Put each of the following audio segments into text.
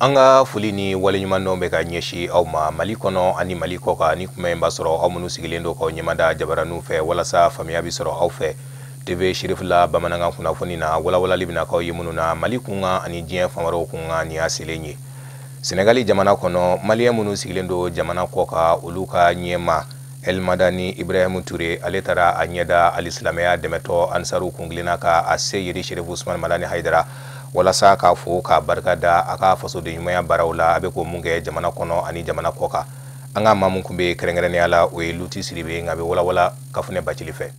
Anga fuli ni wale nyuma no meka nyeshi au mali kono ani mali koka ni kumemba soro au munu sigilendo ko nyamada jabaranu fe wala sa famia bi soro au fe TV CHERIFLA bamananga kuna foni na wala libina ko yimunu na mali kunga ani jien famaro kunga ni asilenyi Senegali jamana kono mali munu sigilendo jamana koka uluka nyema El Madani Ibrahim Touré aletara anyeda alislamia demeto ansaru kunglina ka ase yiri Sheriff Ousmane Madani Haidara wala sa ka fo ka barkada aka faso de nyuma barawla abe ko munge jamana kono ani jamana koka anga mamun kumbe kerengere ala o luti siribe ngabe wala kafune bachilife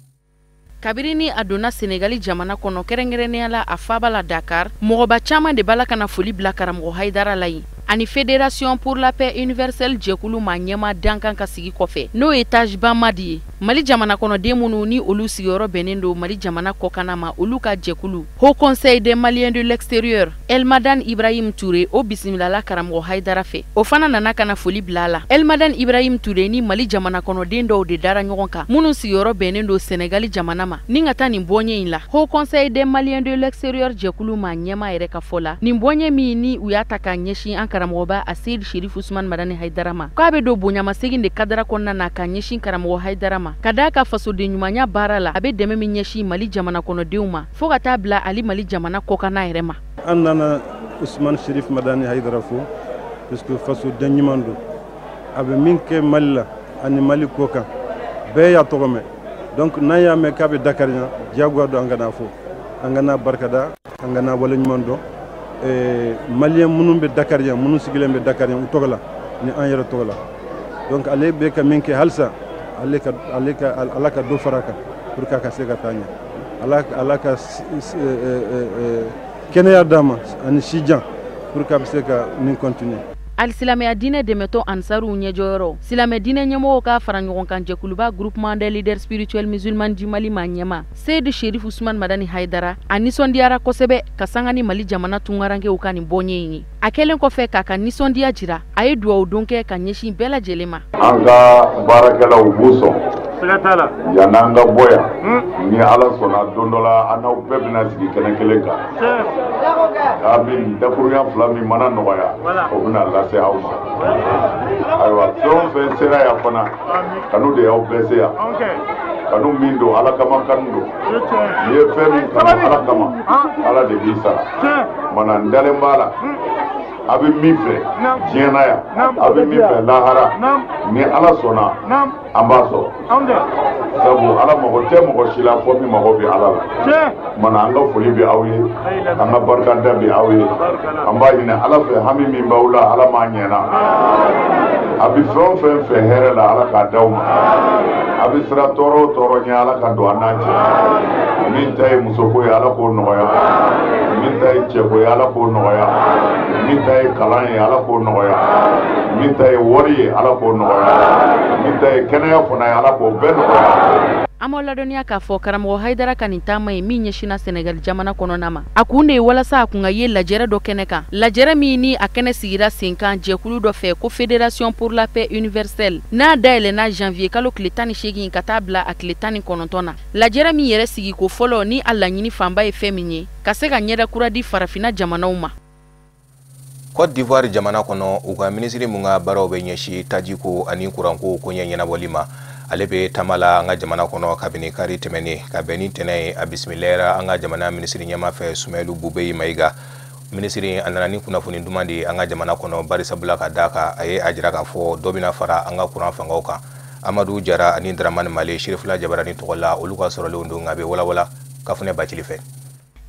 Kabirini adona Senegali jamana kono kerengere ala afabala Dakar mogoba chama de balakana foli blakara mo Haidara lai ani Fédération pour la paix universelle jekulu manyema dankan ka sigi kofe no etage bamadi Mali jamana kono demunu ni olu sigoro benendo Mali jamana kokana ma olu ka jekulu Haut Conseil des Maliens de l'extérieur El Madan Ibrahim Touré o bismillah karamgo Haidara fe o fana nana kana foli blala El Madan Ibrahim Touré ni Mali jamana kono dendo de dara nyogonka munu sigoro benendo Senegali jamana ma ninga ni mbonye inla Haut Conseil des Maliens de l'extérieur jekulu manyema ereka fola ni mbonye mi ni uyataka nyeshi karamoba asid Sheriff Ousmane Madani Haidara ma ko abe do bonya masegin de kadara konna na ka nyeshin karamogo Haidara ma kadaka faso de nyumanya barala abe deme mi nyeshi Mali jamana kono deuma fo gata bla ali Mali jamana kokana irema annana Ousmane Sheriff Madani Haidara fo puisque faso de nyumando abe minke Mali ani Mali koka be ya togome donc naya me kabe Dakarnya jagwa do angana fo angana barkada angana wala nyumando Malien munum be Dakarien munu sigilem be Dakarien utogala ni an yara togala donc ale be ka minke halsa alaka do faraka pour ka sega tanya alaka kenya dama ani sijan pour ka sega nin continue Al Silame dine demeto ansaru nyejoro Silame dine nyemo ka farangon kan jekuluba groupement des leaders spirituels musulmans du Mali manyema Seydi Sheriff Ousmane Madani Haidara anisondiara kosebe kasangani Mali jamana tungarange ukani bonye akelen ko fe kaka nisondia jira ayi duwa donke kanyeshi bela jelema anga barakala ubuso yananga boya ni ala sona dondola ana ubebna sigi kelenka abin dakuruya flami mana noya obuna lase hausa aywa so fe sera ya fana kanu de au blesse ya kanu mindo ala kama kanu ye femi kanu ala kama ala de bisara mana ndale mbala abi mife jena ya abi mife lahara ni ala sona ambaso sabu ala mago te mago shila fo mi mago bi ala mana anga foli bi awi anga barkanda bi awi amba ina ala fe hami mi mbawla ala ma nyena abi fon fe here la ala ka dawma abi sra toro nya ala ka do anaje min tay musoko ya ala ko noya min tay cheko ya ala ko noya min tay kalan ya ala ko noya min tay wori ala ko noya min tay kenaya fona ya ala ko ben noya amola donia ka fo karamogo Haidara kanitama e minye shina Senegal jamana kono nama akunde wala sa akunga ye lajere do keneka lajere mini akene sigira 5 ans jekulu do fe ko Fédération pour la paix universelle na daile na janvier kalo kletani shegi katabla akletani konontona lajere mi yere sigi ko folo ni alla nyini famba e feminye kasega nyeda kuradi farafina jamana uma Côte d'Ivoire jamana kono uka ministre munga baro be nyeshi tajiko ani kuranko ko nyanya bolima alebe tamala anga jamana kono kabini kari temeni kabeni tenai abismillah anga jamana ministre nyama fe Sumelu Bubei Maiga ministre anani kuna funi ndumandi anga jamana kono barisa bulaka daka aye ajira ka fo dobina fara anga kuran fangoka Amadou Jara ani Draman Mali CHERIFLA jabarani tokola oluka sorole undunga be wala kafune bachilife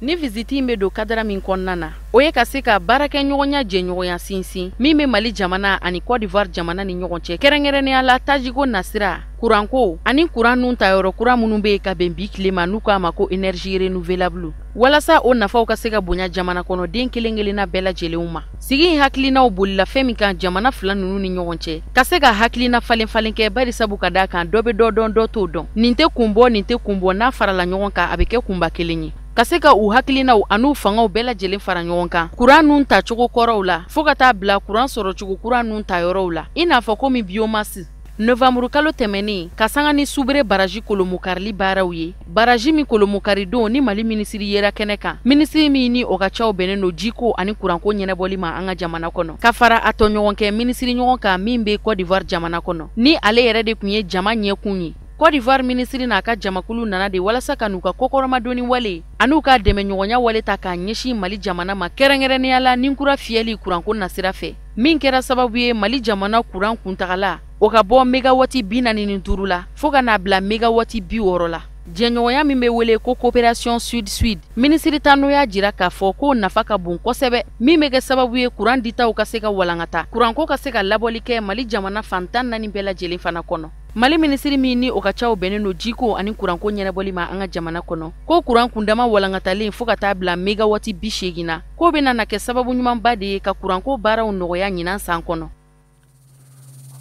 ni visiti me do kadara min konnana oye kasika baraka nyogonya je nyogonya sinsin mime Mali jamana ani Côte d'Ivoire jamana ni nyogonche kerengere ne ala tajigo nasira kuranko ani kuranu tayoro kuramunu be ka bembi klima nuka mako énergie renouvelable wala sa o nafa o kasika bonya jamana kono den kelengele na bela jeleuma sigi haklina o bulla femi kan jamana fulanu ni nyogonche kasika haklina falen ke bari sabu kada kan dobe do to don ninte kumbo na farala nyogonka abeke kumba kelenyi kaseka u haklina u anu fanga u bela jelen fara nyogonka kuranu ta chogo korowla fokata bla kuran soro chogo kuranu ta yorowla ina fa komi biomasse Novembre kalo tɛmɛnen ka sanga ni subere baraji kolomukarili baaraw ye. Baraji min kolomukari don ni Mali minisiri yera kɛnɛ kan. Minisiri min ni o ka caw bɛnnen no jiko ani kuranko ɲɛnɛbɔli ma an ka jamana kɔnɔ. Ka fara a tɔɲɔgɔn kɛ minisiri ɲɔgɔn kan min bɛ Côte d'Ivoire jamana kɔnɔ. Ni ale yɛrɛ de kun ye jama ɲɛkun ye. Côte d'Ivoire minisiri n'a ka jamakulu nana de walasa ka n'u ka kokɔrɔmadoni wale an'u ka dɛmɛ ɲɔgɔnya wale ta k'a ɲɛsin Mali jamana ma kɛrɛnkɛrɛnnenya la ninkura fiyɛli kuranko nasira fɛ. Min kɛra sababu ye Mali jamana kuran kuntagala o ka bɔ megawati 45 la fo ka n'a bila megawati 60 la. Jɛɲɔgɔnya min bɛ wele ko coopération sud-sud minisiri ta n'o y'a jira k'a fɔ ko nafa ka bon kosɛbɛ min bɛ kɛ sababu ye kuran ditaw ka se ka walankata kuranko ka se ka labɔli kɛ Mali jamana fantan 4 bɛɛ lajɛlen fana kɔnɔ. Mali minisiri min ni o ka caw bɛnnen no jiko ani kuranko ɲɛnɛbɔli ma an ka jamana kɔnɔ ko kuran kundama walankatalen fo ka taa bila megawati 80 na ko bɛ na kɛ sababu ɲumanba de ye ka kuranko baaraw nɔgɔya ɲinan san kɔnɔ.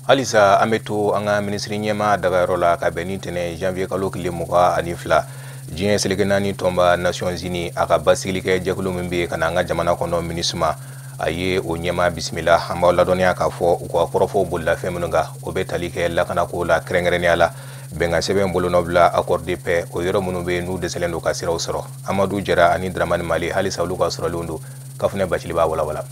Halisa an bɛ to an ka minisiri ɲɛma dagayɔrɔ la ka bɛn ni tɛnɛ janvier kalo tile 22 diɲɛ seleke naani tɔnba Nations Unies a ka basigili kɛ jɛkulu min bɛ ka na an ka jamana kɔnɔ MINUSMA a ye o ɲɛma bisimila an b'aw ladɔnniya k'a fɔ u ka kɔrɔfɔw bolila fɛn minnu kan o bɛ tali kɛ lakanako la kɛrɛnkɛrɛnnenya la bɛnkan sɛbɛn bolonɔ bila accord de paix o yɔrɔ minnu bɛ n'u dɛsɛlen don ka siraw sɔrɔ Amadu Jara ani Dramani Mali halisa olu ka sɔrɔlenw don Kafunɛ Bacili b'a walawala.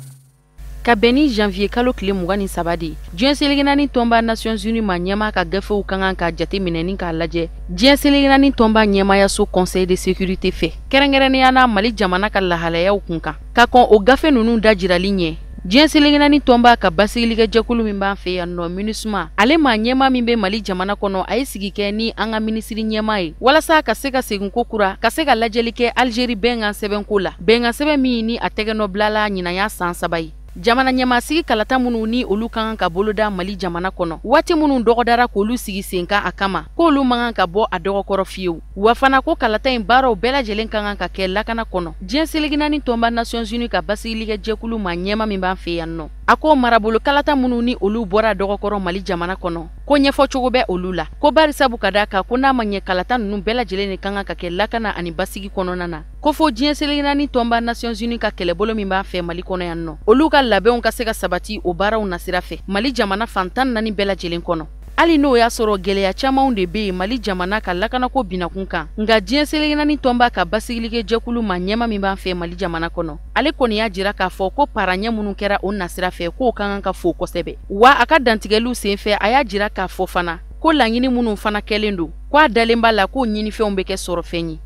Ka bɛni janvier kalo tile 23 de diɲɛ seleke naani tɔnba Nations Unies ma ɲɛma ka gafew kan kan ka jate minɛni k'a lajɛ diɲɛ seleke naani tɔnba ɲɛmayaso Conseil de sécurité fɛ kɛrɛnkɛrɛnnenya na Mali jamana ka lahalayaw kun kan ka kɔn o gafe ninnu dajirali ɲɛ diɲɛ seleke naani tɔnba ka basigilikɛ jɛkulu min b'an fɛ yan nɔ MINUSMA ale ma ɲɛma min bɛ Mali jamana kɔnɔ a ye sigi kɛ ni an ka minisiri ɲɛma ye walasa ka se ka segin ko kura ka se ka lajɛli kɛ Algérie bɛnkan sɛbɛnko la bɛnkan sɛbɛn min ni a tɛgɛnɔ bilala ɲinaya san 3 ye. Jamana ɲɛmasigi kalata minnu ni olu kan ka boloda Mali jamana kɔnɔ waati minnu dɔgɔdara k'olu sigi sen kan a kama k'olu man ka bɔ a dɔgɔkɔrɔ fiyewu wa fana ko kalata in baaraw bɛɛ lajɛlen kan ka kɛ lakana kɔnɔ diɲɛ seleke naani tɔnba Nations Unies ka basigilikɛ jɛkulu ma ɲɛma min b'an fɛ yan nɔ a ko marabolo kalata minnu ni olu bɔra dɔgɔkɔrɔ Mali jamana kɔnɔ ko ɲɛfɔ cogo bɛ olu la ko barisabu ka da kan ko n'a ma ɲɛ kalata ninnu bɛɛ lajɛlen de kan ka kɛ lakana ani basigi kɔnɔna na ko fo diɲɛ seleke naani tɔnba Nations Unies ka kɛlɛbolo min b'an fɛ Mali kɔnɔ yan nɔ olu ka labɛnw ka se ka sabati o baaraw nasira fɛ Mali jamana fantan 4 bɛɛ lajɛlen kɔnɔ hali n'o y'a sɔrɔ gɛlɛya camanw de bɛ yen Mali jamana ka lakanako binakun kan nka diɲɛ seleke naani tɔnba ka basigilikɛ jɛkulu ma ɲɛma min b'an fɛ Mali jamana kɔnɔ ale kɔni y'a jira k'a fɔ ko paraɲɛ minnu kɛra o nasira fɛ k'o kan ka fo kosɛbɛ wa a ka dantigɛliw senfɛ a y'a jira k'a fɔ fana ko laɲini minnu fana kɛlen don k'a dalen b'a la k'o ɲinifɛnw bɛ kɛ sɔrɔ fɛn ye.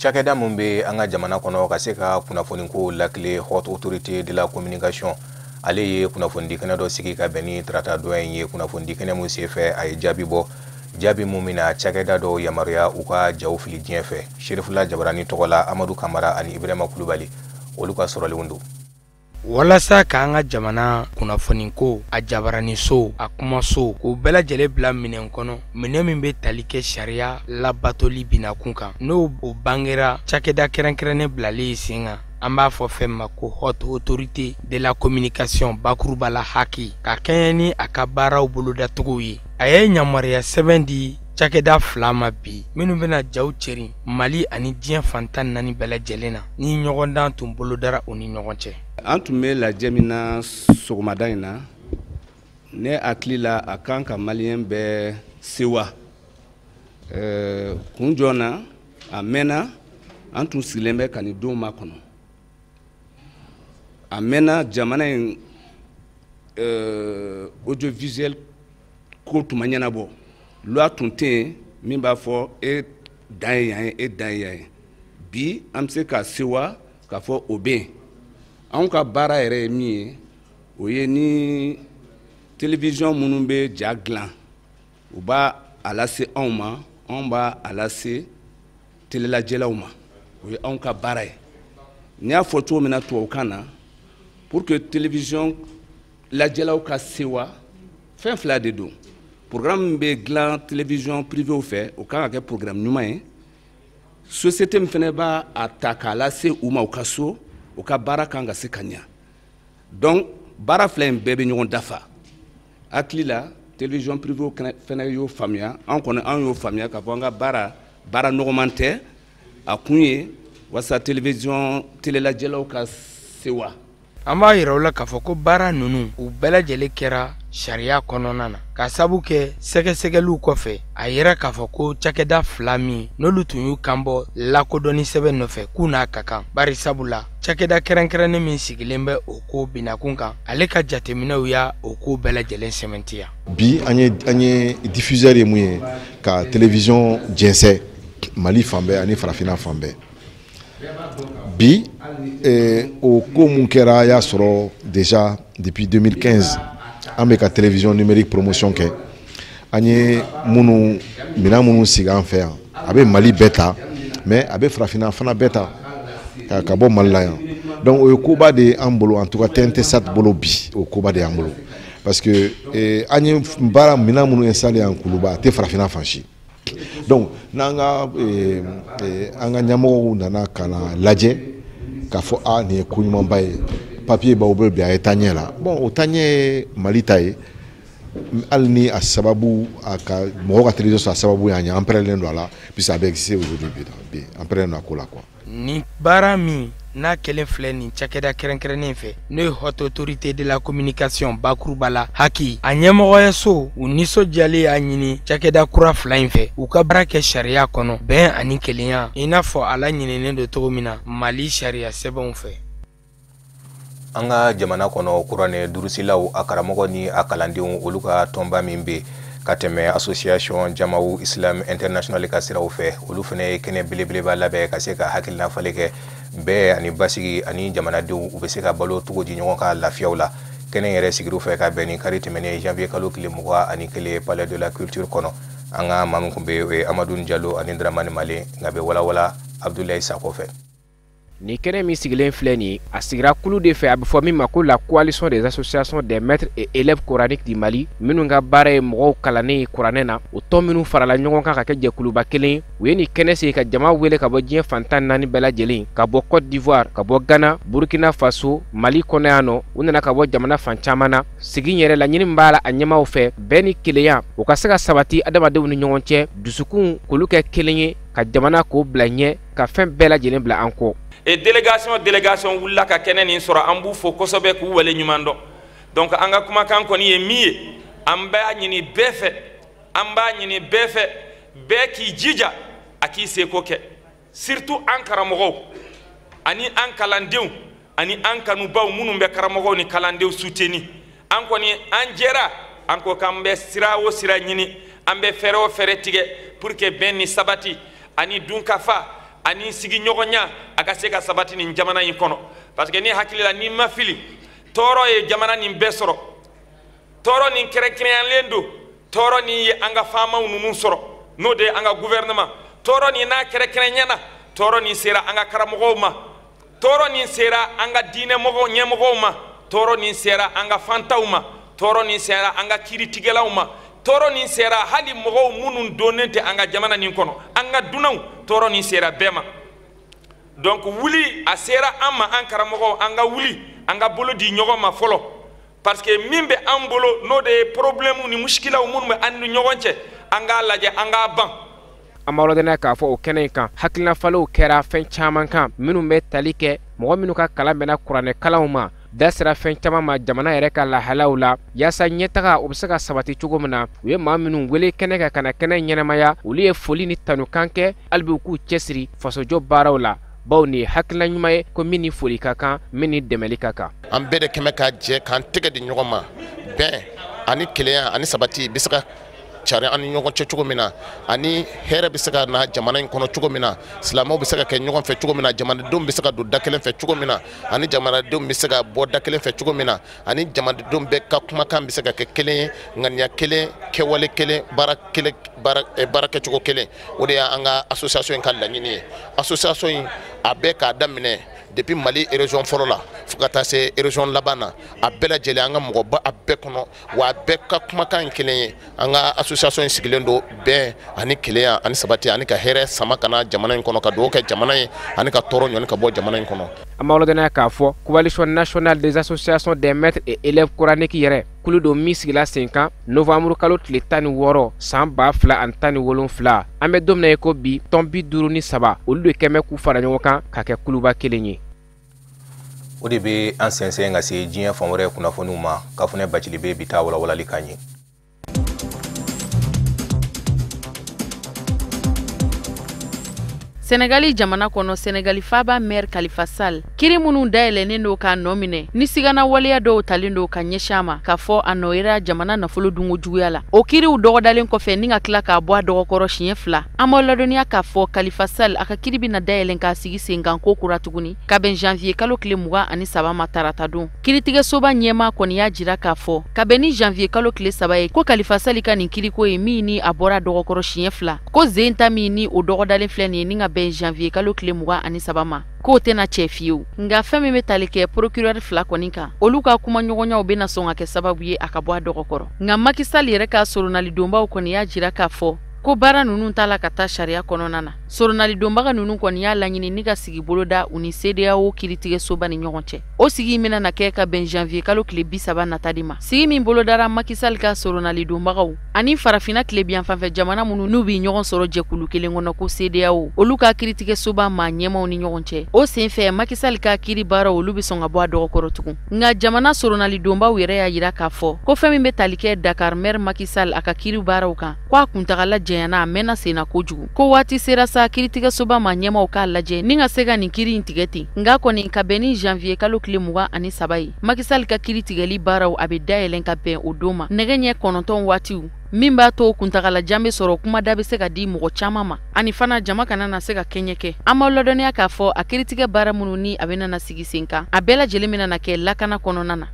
Cakɛda mun bɛ an ka jamana kɔnɔ ka se ka kunnafoni ko lakile haute autorité de la communication ale ye kunnafoni kɛnɛ dɔ sigi ka bɛn ni tarata doyen ye kunnafoni kɛnɛ mun senfɛ a ye jaabi bɔ jaabi mun mina cakɛda dɔ yamaruya u ka jaw fili diɲɛ fɛ Sherifla Jabarani tɔgɔ la Amadu Kamara ani Ibrahima Kulubali olu ka sɔrɔlenw don. Walasa k'an ka jamana kunnafoni ko a jabarani so a kuma so k'u bɛɛ lajɛlen bila minɛn kɔnɔ minɛn min bɛ tali kɛ sariya labatoli binakun kan n'o o bangera cakɛda kɛrɛnkɛrɛnnen bilalen sen kan an b'a fɔ fɛn ma ko haute autorité de la communication bakuruba la haki ka kɛɲɛ ni a ka baaraw bolodatogow ye a ye yamaruya sɛbɛn di cakɛda 2 ma bi minnu bɛna jaw cɛri Mali ani diɲɛ fantan 4 bɛɛ lajɛlen na ni ɲɔgɔndan tun bolodara u ni ɲɔgɔn cɛ. An tun bɛ lajɛ min na sɔgɔmada in na ne hakili la a kan ka maliyɛn bɛɛ sewa kun jɔn na a mɛnna an tun sigilen bɛ ka nin don makɔnɔ a mɛnna jamana in audiovisuel ko tun ma ɲɛnabɔ loi tun tɛ yen min b'a fɔ e dan ye yan ye e dan ye yan ye bi an bɛ se ka sewa k'a fɔ o bɛ yen. Anw ka baara yɛrɛ ye min ye o ye ni télévision minnu bɛ ja dilan u b'a a lase anw ma anw b'a a lase télélajɛlaw ma o ye anw ka baara ye n'i y'a fɔ cogo min na tubabukan na pour que télévision lajɛlaw ka sewa fɛn 2 de don programme min bɛ dilan télévision privée fɛ o kan ka kɛ programme ɲuman ye société min fana b'a a ta k'a lase u ma u ka so o ka baara kan ka se ka ɲa donc baara 2 in bɛɛ bɛ ɲɔgɔn dafa hakili la télévision privée fana y'o faamuya an kɔni an y'o faamuya k'a fɔ an ka baara nɔgɔman tɛ a kun ye wasa télévision télélajɛlaw ka sewa. An b'a yira u la k'a fɔ ko baara ninnu u bɛɛ lajɛlen kɛra sariya kɔnɔna na ka sabu kɛ sɛgɛsɛgɛliw kɔfɛ a yɛrɛ k'a fɔ ko cakɛda 2 min n'olu tun y'u kanbɔ lakodɔnni sɛbɛn nɔfɛ k'u n'a ka kan bari sabula cakɛda kɛrɛnkɛrɛnnen min sigilen bɛ o ko binakun kan ale ka jateminɛw y'a o ko bɛɛ lajɛlen sɛmɛntiya. Bi an ye diffuseur ye mun ye ka télévision jɛnsɛ Mali fan bɛɛ ani farafina fan bɛɛ bi o ko mun kɛra y'a sɔrɔ déjà depuis 2015 an bɛ ka télévision numérique promotion kɛ an ye mina minnu sigi an fɛ yan a bɛ Mali bɛɛ ta mais a bɛ farafina fana bɛɛ ta ka bɔ Mali la yan donc o ye koba de an bolo en tout cas TNT Sat bolo bi o koba de an bolo parce que an ye baara mina minnu installé yan Kuluba a tɛ farafina fan si donc n'an ka ɲɛmɔgɔw nana ka na lajɛ k'a fɔ nin ye ko ɲumanba ye papier b'aw bolo bi a ye taa ɲɛ la bon o taa ɲɛ ye Mali ta ye hali ni a sababu a ka mɔgɔ ka télévision sɔrɔ a sababu y'an ye an pɛrɛnlen don a la puisque a bɛ exister aujourd'hui bi an pɛrɛnlen don a ko la quoi. Ni baara min n'a kelen filɛ nin cakɛda kɛrɛnkɛrɛnnen fɛ n'o ye haute autorité de la communication bakuruba la haki a ɲɛmɔgɔyaso u nisɔndiyalen y'a ɲini cakɛda kura 2 in fɛ u ka baara kɛ sariya kɔnɔ bɛn ani kelenya i n'a fɔ a laɲininen don cogo min na Mali sariya sɛbɛnw fɛ. An ka jamana kɔnɔ kuranɛ durusilaw a karamɔgɔ ni a kalandenw olu ka tɔnba min bɛ ka tɛmɛ association jamaw islam international ka siraw fɛ olu fana ye kɛnɛ belebeleba labɛn ka se ka hakilina falen kɛ bɛɛ ani basigi ani jamanadenw u bɛ se ka balo cogo di ɲɔgɔn ka lafiyaw la kɛnɛ yɛrɛ sigiru fɛ ka bɛn ni kari tɛmɛnen janvier kalo tile 21 palais de la culture kɔnɔ an ka maa min kun bɛ o ye Amadou Diallo ani Dramane Male nka bɛ walawala Abdoulaye Sako fɛ. Ni kɛnɛ min sigilen filɛ nin ye a sigira kulu de fɛ a bɛ fɔ min ma ko la coalition des associations des maîtres et élèves coraniques du Mali minnu ka baara ye mɔgɔw kalannen kuranɛ na o tɔn minnu farala ɲɔgɔn kan ka kɛ jɛkuluba kelen u ye ni kɛnɛ sigi ka jama wele ka bɔ diɲɛ fantan 4 bɛɛ lajɛlen ka bɔ Côte d'Ivoire ka bɔ Ghana Burkina Faso Mali kɔnɔ yan nɔ u nana ka bɔ jamana fan caman na sigi yɛrɛ la ɲini b'a la a ɲɛmaw fɛ bɛɛ ni kelenya u ka se ka sabati adamadenw ni ɲɔgɔn cɛ dusukun k'olu kɛ kelen ye ka jamana k'o bila ɲɛ ka fɛn bɛɛ lajɛlen bila an kɔ. Et délégation wulila ka kɛnɛ nin sɔrɔ an b'u fo kosɛbɛ k'u wale ɲuman dɔn donc an ka kumakan kɔni ye min ye an b'a ɲini bɛɛ fɛ bɛɛ k'i jija a k'i seko kɛ surtout an karamɔgɔw ani an kalandenw ani an kanubaw minnu bɛ karamɔgɔw ni kalandenw soutenu an kɔni an jɛra an ko k'an bɛ sira o sira ɲini an bɛ fɛɛrɛ o fɛɛrɛ tigɛ pour que bɛn ni sabati ani dunkafa ani sigi ɲɔgɔnya a ka se ka sabati nin jamana in kɔnɔ parce que ni hakili la ni ma fili tɔɔrɔ ye jamana nin bɛɛ sɔrɔ tɔɔrɔ nin kɛrɛnkɛrɛnyalen don tɔɔrɔ nin ye an ka faamaw ninnu sɔrɔ n'o de ye an ka gouvernement tɔɔrɔ nin n'a kɛrɛnkɛrɛnyana tɔɔrɔ nin sera an ka karamɔgɔw ma tɔɔrɔ nin sera an ka diinɛmɔgɔw ɲɛmɔgɔw ma tɔɔrɔ nin sera an ka fantaw ma tɔɔrɔ nin sera an ka kiiritigɛlaw ma tɔɔrɔ nin sera hali mɔgɔw minnu donnen tɛ an ka jamana nin kɔnɔ an ka dunanw tɔɔrɔ nin sera bɛɛ ma donc wuli a sera an ma an karamɔgɔw an ka wuli an ka bolo di ɲɔgɔn ma fɔlɔ parce que min bɛ an bolo n'o de ye problème ni muskilaw minnu bɛ an ni ɲɔgɔn cɛ an k'a lajɛ an k'a ban. An b'a lajɛ k'a fɔ o kɛnɛ in kan hakilina falenw kɛra fɛn caman kan minnu bɛ tali kɛ mɔgɔ minnu ka kalan bɛnna kuranɛ kalanw ma da sera fɛn caman ma jamana yɛrɛ ka lahalaw la yaasa ɲɛtaga o bɛ se ka sabati cogo min na u ye maa minnu wele kɛnɛ kan ka na kɛnɛ ɲɛnamaya olu ye foli ni tanukan kɛ hali bi u k'u cɛsiri fasojɔ baaraw la bawo nin ye hakilina ɲuman ye ko min ni foli ka kan min ni dɛmɛli ka kan. An bɛɛ de kɛmɛ ka jɛ k'an tɛgɛ di ɲɔgɔn ma bɛn ani kelenya ani sabati bɛ se ka cari an ni ɲɔgɔn cɛ cogo min na ani hɛrɛ bɛ se ka na jamana in kɔnɔ cogo min na silamɛw bɛ se ka kɛ ɲɔgɔn fɛ cogo min na jamanadenw bɛ se ka don da kelen fɛ cogo min na ani jamanadenw bɛ se ka bɔ da kelen fɛ cogo min na ani jamanadenw bɛɛ ka kumakan bɛ se ka kɛ kelen ye ŋaniya kelen kɛwale kelen baara kɛcogo kelen o de y'an ka association in ka laɲini ye association in a bɛɛ k'a daminɛ depuis Mali région fɔlɔ la fo ka taa se région laban na a bɛɛ lajɛlen an ka mɔgɔba a bɛɛ kɔnɔ wa a bɛɛ ka kumakan in kelen ye an ka association in sigilen don bɛn ani kelenya ani sabati ani ka hɛrɛ sama ka na jamana in kɔnɔ ka dugawu kɛ jamana ye ani ka tɔɔrɔ ɲɔni ka bɔ jamana in kɔnɔ. An b'a lajɛ k'a fɔ coalition nationale des associations des maîtres et élèves coraniques yɛrɛ kulu dɔ min sigila sen kan novembre kalo tile 16 san 2017 an bɛ don min na ye ko bi tɔn 53 olu de kɛmɛ k'u fara ɲɔgɔn kan ka kɛ kuluba kelen ye. o de be an sɛnsɛn ka se diɲɛ fan wɛrɛ kunnafoniw ma kafunɛ bacili be bi taa walawalali kan ye. Senegali jamana kono Senegali faba maire Khalifa Sall kiri munun dayɛlɛnnen do ka nɔ minɛ ni sigana waleya dɔw talen do ka ɲɛsin ma ka fɔ a nɔyira jamana nafolo dungo juguya la o kiriw dɔgɔdalen kɔfɛ ni ka tila k'a bɔ a dɔgɔkɔrɔ siɲɛ 2 an b'a ladɔnniya k'a fɔ Khalifa Sall a ka kiri bɛna dayɛlɛn k'a sigi sen kan ko kura tuguni ka bɛn janvier kalo tile 23 ma tarata don kiritigɛsoba ɲɛma kɔni y'a jira k'a fɔ ka bɛn ni janvier kalo tile 3 ye ko Khalifa Sall ka nin kiriko ye min ni a bɔra dɔgɔkɔrɔ siɲɛ 2 ko zen ta min ni o dɔgɔdalen filɛ nin ye ni ka bɛn janvier kalo tile 23 ma k'o tɛna cɛ fiyewu nga fɛn min bɛ tali kɛ procureur 2 kɔni kan olu ka kuma ɲɔgɔnyaw bɛna sɔn ka kɛ sababu ye a ka bɔ a dɔgɔkɔrɔ nga Macky Sall yɛrɛ ka soronnali donbaw kɔni y'a jira k'a fɔ ko baara nunun tala ka taa sariya kɔnɔna na soronnali donbaga nunun kɔni y'a laɲini ni ka sigi boloda u ni CEDEAO kiritigɛsoba ni ɲɔgɔn cɛ o sigi mina na kɛ ka bɛn janvier kalo tile 30 natali ma sigi min bolodara Macky Sall ka soronnali donbagaw ani farafina tile biyan fanfɛ jamana minnu n'u bi ɲɔgɔn sɔrɔ jɛkulu kelen kɔnɔ ko CEDEAO olu ka kiritigɛsoba ma ɲɛmaw ni ɲɔgɔn cɛ o senfɛ Macky Sall ka kiri baaraw olu bi sɔn ka bɔ a dɔgɔkɔrɔ tugun nga jamana soronnali donbaw yɛrɛ y'a yira k'a fɔ ko fɛn min bɛ tali kɛ Dakar maire Macky Sall a ka kiri baaraw kan ko a kuntagala jɛyana a mɛnna senna kojugu ko waati sera sa kiritigɛsoba ma ɲɛmaw k'a lajɛ ni ka se ka nin kiri in tigɛ ten nga kɔni ka bɛn ni janvier kalo tile 23 ye Macky Sall ka kiri tigɛli baaraw a bɛ dayɛlɛn ka bɛn o don ma nɛgɛ ɲɛ 9 waatiw min b'a to kuntagala jan bɛ sɔrɔ kuma da bɛ se ka di mɔgɔ caman ma ani fana jama kana na se ka kɛɲɛ kɛ an b'a ladɔnniya k'a fɔ a kiritigɛ baara minnu ni a bɛna na sigi sen kan a bɛɛ lajɛlen bɛna na kɛ lakana kɔnɔna na.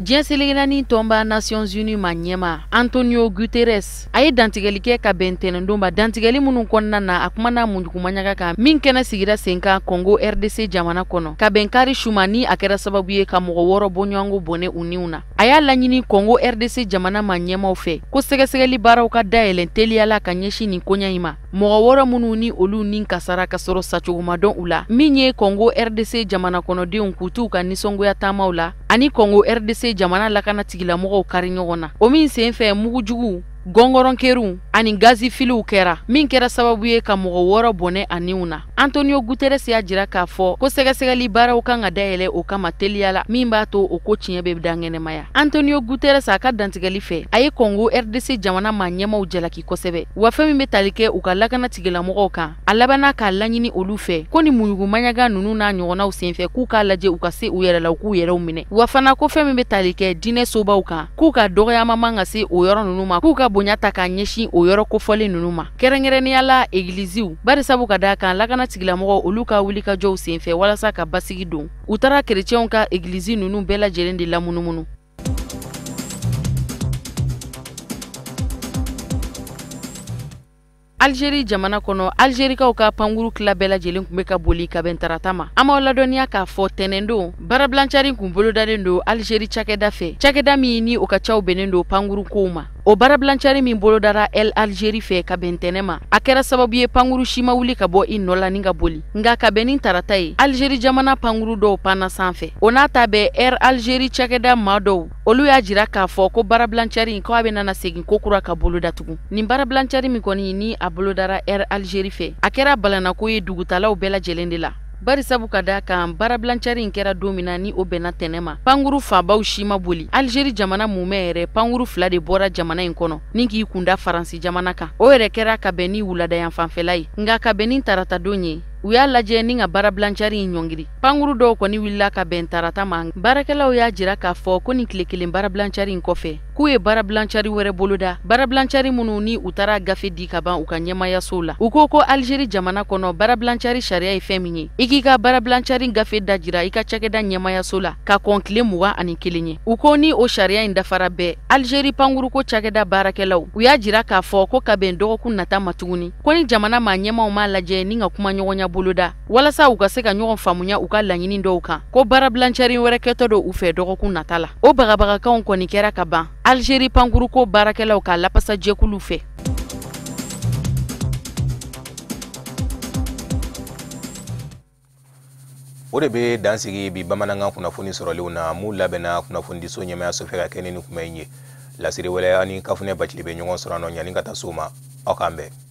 Diɲɛ selegelani tɔnba Nations Unies ma ɲɛma Antonio Guterres a ye dantigɛli kɛ ka bɛn ntɛnɛndonba dantigɛli minnu kɔnɔna na a kumana munjugumanyaga kan min kɛnɛ sigira sen kan Congo RDC jamana kɔnɔ ka bɛn kari suma ni a kɛra sababu ye ka mɔgɔ 6 bɔɲɔgɔnko bɔnɛ u niw na a y'a laɲini Congo RDC jamana ma ɲɛmaw fɛ ko sɛgɛsɛgɛli baaraw ka dayɛlɛn teliyala ka ɲɛsin nin koɲa in ma mɔgɔ 6 minnu ni olu ni kasara ka sɔrɔ sacogo ma dɔn u la min ye Congo RDC jamana kɔnɔdenw k'u t'u ka nisɔngoya taamaw la ani Congo RDC jamana lakana tigilamɔgɔw kari ɲɔgɔn na o min senfɛ mugujugu gɔngɔrɔnkeru ani gazi filiw kɛra min kɛra sababu ye ka mɔgɔ 6 bɔnɛ a niw na Antonio Guterres y'a jira k'a fɔ ko sɛgɛsɛgɛli baaraw kan ka dayɛlɛ o kama teliyala min b'a to o ko tiɲɛ bɛ da ŋɛnɛmaya Antonio Guterres a ka dantigɛli fɛ a ye Congo RDC jamana ma ɲɛmaw jalaki kosɛbɛ wa fɛn min bɛ tali kɛ u ka lakana tigilamɔgɔw kan a labanna k'a laɲini olu fɛ ko ni muɲugumanyaga ninnu n'a ɲɔgɔnnaw senfɛ k'u k'a lajɛ u ka se u yɛrɛ la u k'u yɛrɛw minɛ wa fana ko fɛn min bɛ tali kɛ diinɛ sobaw kan k'u ka dɔgɔyama man ka se o yɔrɔ ninnu ma k'u ka bonya ta k'a ɲɛsin o yɔrɔ kofɔlen ninnu ma kɛrɛnkɛrɛnnenya la egiliziw bari sabu ka da kan lakana tigilamɔgɔw olu ka wuli ka jɔw senfɛ walasa ka basigi don u taara kerecɛnw ka egilizi ninnu bɛɛ lajɛlen de lamunumunu. Algérie jamana kono Algérikaw ka panguru kila bɛɛ lajɛlen kun bɛ ka boli ka bɛn tarata ma an b'aw ladɔnniya k'a fɔ tɛnɛndon baarabilancari kun bolodalen do Algérie cakɛda fɛ cakɛda min ni o ka caw bɛnnen do panguru kow ma o baarabilancari min bolodara Algérie fɛ ka bɛn tɛnɛ ma a kɛra sababu ye panguru si ma wuli ka bɔ i nɔ la ni ka boli nga ka bɛn ni tarata ye Algérie jamana panguru dɔw panna sanfɛ o n'a ta bɛ Algérie cakɛda maa dɔw olu y'a jira k'a fɔ ko baarabilancari in ko a bɛna na segin ko kura ka boloda tugun nin baarabilancari min kɔni ni a bolodara Algérie fɛ a kɛra balanako ye dugutalaw bɛɛ lajɛlen de la bari sabu ka da kan baarabilancari in kɛra don min na ni o bɛnna tɛnɛ ma panguru fabaw si ma boli Algérie jamana mumɛ yɛrɛ panguru 2 de bɔra jamana in kɔnɔ ni k'i kunda Faransi jamana kan o yɛrɛ kɛra ka bɛn ni wuladayan fanfɛla ye nga ka bɛn ni tarata don ye u y'a lajɛ ni ka baarabilancari in ɲɔngiri panguru dɔw kɔni wulila ka bɛn tarata ma baarakɛlaw y'a jira k'a fɔ ko ni tile kelen baarabilancari in kɔfɛ k'u ye baarabilancari wɛrɛ boloda baarabilancari minnu ni u taara gafe di ka ban u ka ɲɛmayasow la u ko ko Algérie jamana kɔnɔ baarabilancari sariya ye fɛn min ye i k'i ka baarabilancari gafe dajira i ka cakɛda ɲɛmayaso la ka kɔn tile 21 ye u ko ni o sariya in dafara bɛɛ Algérie panguru ko cakɛda baarakɛlaw u y'a jira k'a fɔ ko ka bɛn dɔgɔkun nata ma tuguni ko ni jamana ma ɲɛmaw m'a lajɛ ni ka kuma ɲɔgɔnya boloda walasa u ka se ka ɲɔgɔn faamuya u ka laɲini dɔw kan ko baarabilancari wɛrɛ kɛtɔ do u fɛ dɔgɔkun nata la o bagabagakanw kɔni kɛra ka ban Algérie panguru ko baarakɛlaw ka lapasa jɛkulu fɛ. o de be dansigi bi bamanankan kunnafoni sɔrɔlenw na mu labɛnna kunnafonidiso ɲɛmaayaso fɛ ka kɛnɛ ni kuma in ye lasiri wɛrɛ ani kafunɛ bacili be ɲɔgɔn sɔrɔ nɔ ɲani ka taa s'o ma aw k'an bɛn.